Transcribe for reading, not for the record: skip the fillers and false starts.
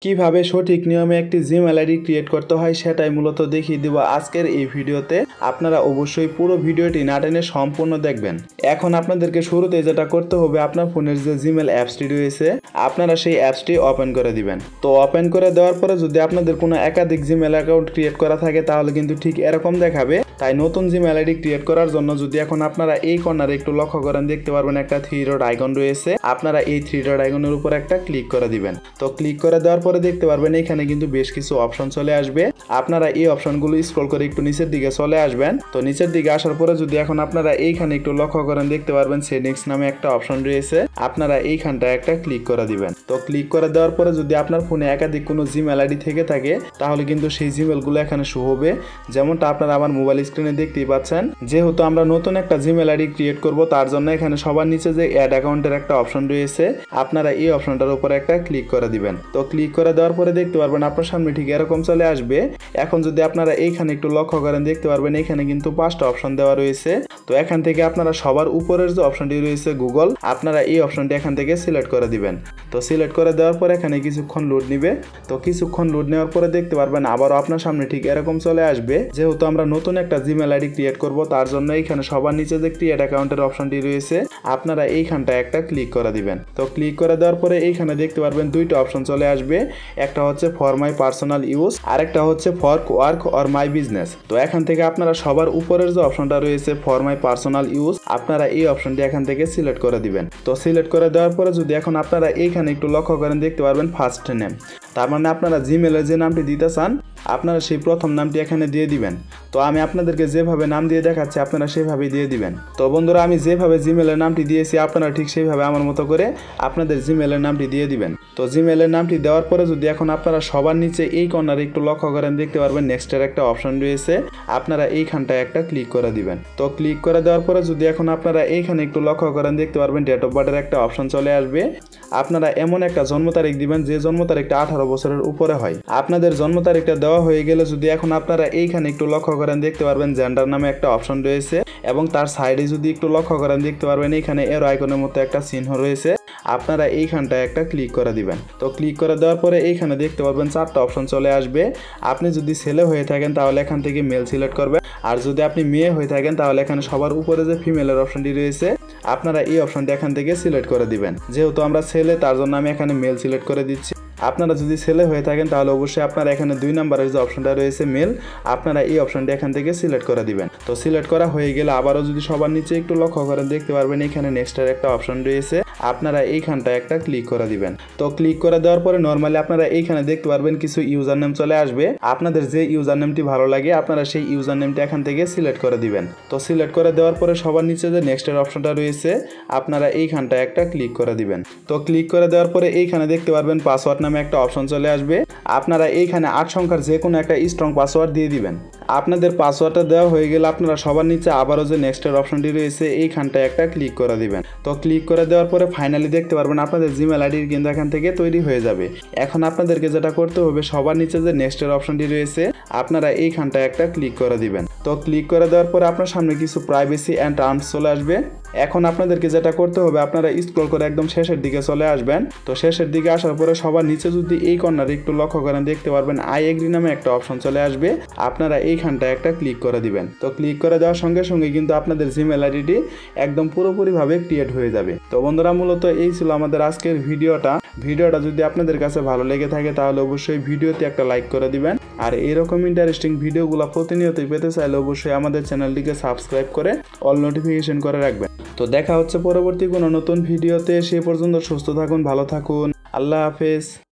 কিভাবে সঠিক নিয়মে একটি জিমেইল আইডি ক্রিয়েট করতে হয় সেটাই মূলত দেখিয়ে দিব আজকের এই ভিডিওতে। আপনারা অবশ্যই পুরো ভিডিওটি না টেনে সম্পূর্ণ দেখবেন। এখন আপনাদেরকে শুরুতে যেটা করতে হবে, আপনার ফোনের যে জিমেইল অ্যাপসটি রয়েছে আপনারা সেই অ্যাপসটি ওপেন করে দিবেন। তো ওপেন করে দেওয়ার পরে যদি আপনাদের কোনো একাধিক জিমেইল অ্যাকাউন্ট ক্রিয়েট করা থাকে তাহলে কিন্তু ঠিক এরকম দেখাবে। তাই নতুন জিমেইল আইডি ক্রিয়েট করার জন্য যদি এখন আপনারা এই কর্নারে একটু লক্ষ্য করেন, দেখতে পারবেন একটা 3 ডট আইকন রয়েছে। আপনারা এই 3 ডট আইকনের উপর একটা ক্লিক করে দিবেন। তো ক্লিক করে দেওয়ার পরে দেখতে পারবেন এখানে কিন্তু বেশ কিছু অপশন চলে আসবে। আপনারা এই অপশনগুলো স্ক্রল করে একটু নিচের দিকে চলে আসবেন। তো নিচের দিকে আসার পরে যদি এখন আপনারা এইখানে একটু লক্ষ্য করেন, দেখতে পারবেন সেটিংস নামে একটা অপশন রয়েছে। আপনারা এইখানটা একটা ক্লিক করে দিবেন। তো ক্লিক করে দেওয়ার পরে যদি আপনার ফোনে একাধিক কোনো জিমেইল আইডি থেকে থাকে তাহলে কিন্তু সেই জিমেইলগুলো এখানে শো হবে। যেমনটা আপনারা আমার মোবাইল স্ক্রিনে দেখতেই পাচ্ছেন। যেহেতু আমরা নতুন একটা জিমেইল আইডি ক্রিয়েট করব তার জন্য এখানে সবার নিচে যে অ্যাড অ্যাকাউন্টের একটা অপশন রয়েছে, আপনারা এই অপশনটার উপর একটা ক্লিক করে দিবেন। তো ক্লিক করে দেওয়ার পরে দেখতে পারবেন আপনার সামনে ঠিক এরকম চলে আসবে। এখন যদি আপনারা এইখানে একটু লক্ষ্য করেন, দেখতে পারবেন এখানে কিন্তু 5টা অপশন দেওয়া রয়েছে। তো এখান থেকে আপনারা সবার উপরের যে অপশনটি রয়েছে গুগল, আপনারা এই অপশনটি এখান থেকে সিলেক্ট করে দিবেন। তো সিলেক্ট করে দেওয়ার পর এখানে কিছুক্ষণ লোড নিবে। তো কিছুক্ষণ লোড নেওয়ার পরে দেখতে পারবেন আবারও আপনার সামনে ঠিক এরকম চলে আসবে। যেহেতু আমরা নতুন একটা জিমেইল আইডি ক্রিয়েট করব তার জন্য এইখানে সবার নিচে যে ক্রিয়েট অ্যাকাউন্টের অপশনটি রয়েছে আপনারা এইখানটা একটা ক্লিক করে দিবেন। তো ক্লিক করে দেওয়ার পরে এইখানে দেখতে পারবেন 2টা অপশন চলে আসবে। একটা হচ্ছে ফর মাই পার্সোনাল ইউজ আর একটা হচ্ছে for work or my business. তো এখান থেকে আপনারা সবার উপরের যে অপশনটা রয়েছে ফর মাই পার্সোনাল ইউজ, আপনারা এই অপশনটি এখান থেকে সিলেক্ট করে দিবেন। তো সিলেক্ট করে দেওয়ার পরে যদি এখন আপনারা এইখানে একটু লক্ষ্য করেন, দেখতে পারবেন ফার্স্ট নেম, তার মানে আপনারা জিমেইলের যে নামটি দিতে চান আপনারা সেই প্রথম নামটি এখানে দিয়ে দিবেন। তো আমি আপনাদেরকে যেভাবে নাম দিয়ে দেখাচ্ছি আপনারা সেভাবেই দিয়ে দিবেন। তো বন্ধুরা, আমি যেভাবে জিমেইলের নামটি দিয়েছি আপনারা ঠিক সেইভাবে আমার মতো করে আপনাদের জিমেইলের নামটি দিয়ে দিবেন। তো জিমেইলের নামটি দেওয়ার পরে যদি এখন আপনারা সবার নিচে এই কর্নারে একটু লক্ষ্য করেন, দেখতে পারবেন নেক্সটের একটা অপশন রয়েছে। আপনারা এইখানটায় একটা ক্লিক করে দিবেন। তো ক্লিক করে দেওয়ার পরে যদি এখন আপনারা এইখানে একটু লক্ষ্য করেন, দেখতে পারবেন ডেট অফ বার্থের একটা অপশন চলে আসবে। আপনারা এমন একটা জন্ম তারিখ দিবেন যে জন্ম তারিখটা 18 বছরের উপরে হয়। আপনাদের জন্ম তারিখটা দেওয়া হয়ে গেলে যদি এখন আপনারা এইখানে একটু লক্ষ্য করেন, দেখতে পারবেন জেন্ডার নামে একটা অপশন রয়েছে এবং তার সাইডে যদি একটু লক্ষ্য করেন, দেখতে পারবেন এইখানে এর আইকনের মতো একটা চিহ্ন রয়েছে। আপনারা এইখানটায় একটা ক্লিক করে দিবেন। তো ক্লিক করে দেওয়ার পরে এইখানে দেখতে পারবেন 4টা অপশন চলে আসবে। আপনি যদি ছেলে হয়ে থাকেন তাহলে এখান থেকে মেল সিলেক্ট করবেন, আর যদি আপনি মেয়ে হয়ে থাকেন তাহলে এখানে সবার উপরে যে ফিমেলের অপশনটি রয়েছে আপনারা এই অপশনটি এখান থেকে সিলেক্ট করে দিবেন। যেহেতু আমরা ছেলে তার জন্য আমি এখানে মেল সিলেক্ট করে দিচ্ছি। আপনারা যদি ছেলে হয়ে থাকেন তাহলে অবশ্যই আপনারা এখানে 2 নম্বরের যে অপশনটা রয়েছে মেল, আপনারা এই অপশনটি এখান থেকে সিলেক্ট করে দিবেন। তো সিলেক্ট করা হয়ে গেলে আবারও যদি সবার নিচে একটু লক্ষ্য করেন, দেখতে পারবেন এখানে নেক্সটের একটা অপশন রয়েছে। আপনারা এইখানটা একটা ক্লিক করে দিবেন। তো ক্লিক করে দেওয়ার পরে নর্মালি আপনারা এইখানে দেখতে পারবেন কিছু ইউজার নেম চলে আসবে। আপনাদের যে ইউজার নেমটি ভালো লাগে আপনারা সেই ইউজার নেমটি এখান থেকে সিলেক্ট করে দিবেন। তো সিলেক্ট করে দেওয়ার পরে সবার নিচে যে নেক্সটের অপশনটা রয়েছে আপনারা এইখানটা একটা ক্লিক করে দিবেন। তো ক্লিক করে দেওয়ার পরে এইখানে দেখতে পারবেন পাসওয়ার্ড নামে একটা অপশন চলে আসবে। আপনারা এইখানে 8 সংখ্যার যে কোনো একটা স্ট্রং পাসওয়ার্ড দিয়ে দিবেন। আপনাদের পাসওয়ার্ডটা দেওয়া হয়ে গেলে আপনারা সবার নিচে আবারও যে নেক্সটের অপশনটি রয়েছে এইখানটায় একটা ক্লিক করে দিবেন। তো ক্লিক করে দেওয়ার পরে ফাইনালি দেখতে পারবেন আপনাদের জিমেইল আইডি কিন্তু এখান থেকে তৈরি হয়ে যাবে। এখন আপনাদেরকে যেটা করতে হবে, সবার নিচে যে নেক্সটের অপশনটি রয়েছে আপনারা এইখানটায় একটা ক্লিক করে দিবেন। তো ক্লিক করে দেওয়ার পরে আপনার সামনে কিছু প্রাইভেসি অ্যান্ড টার্মস চলে আসবে। এখন আপনাদেরকে যেটা করতে হবে, আপনারা স্ক্রল করে একদম শেষের দিকে চলে আসবেন। তো শেষের দিকে আসার পরে সবার নিচে যদি এই কর্নারে একটু লক্ষ্য করেন, দেখতে পারবেন আই এগ্রি নামে একটা অপশন চলে আসবে। আপনারা এইখানটায় একটা ক্লিক করে দিবেন। তো ক্লিক করে দেওয়ার সঙ্গে সঙ্গে কিন্তু আপনাদের জিমেইল আইডিটি একদম পুরোপুরিভাবে ক্রিয়েট হয়ে যাবে। তো বন্ধুরা, মূলত এই ছিল আমাদের আজকের ভিডিওটা যদি আপনাদের কাছে ভালো লেগে থাকে তাহলে অবশ্যই ভিডিওতে একটা লাইক করে দিবেন। আর এরকম ইন্টারেস্টিং ভিডিওগুলো প্রতিনিয়তই পেতে চাইলে অবশ্যই আমাদের চ্যানেলটিকে সাবস্ক্রাইব করে অল নোটিফিকেশন করে রাখবেন। তো দেখা হচ্ছে পরবর্তী কোনো নতুন ভিডিওতে। সে পর্যন্ত সুস্থ থাকুন, ভালো থাকুন, আল্লাহ হাফেজ।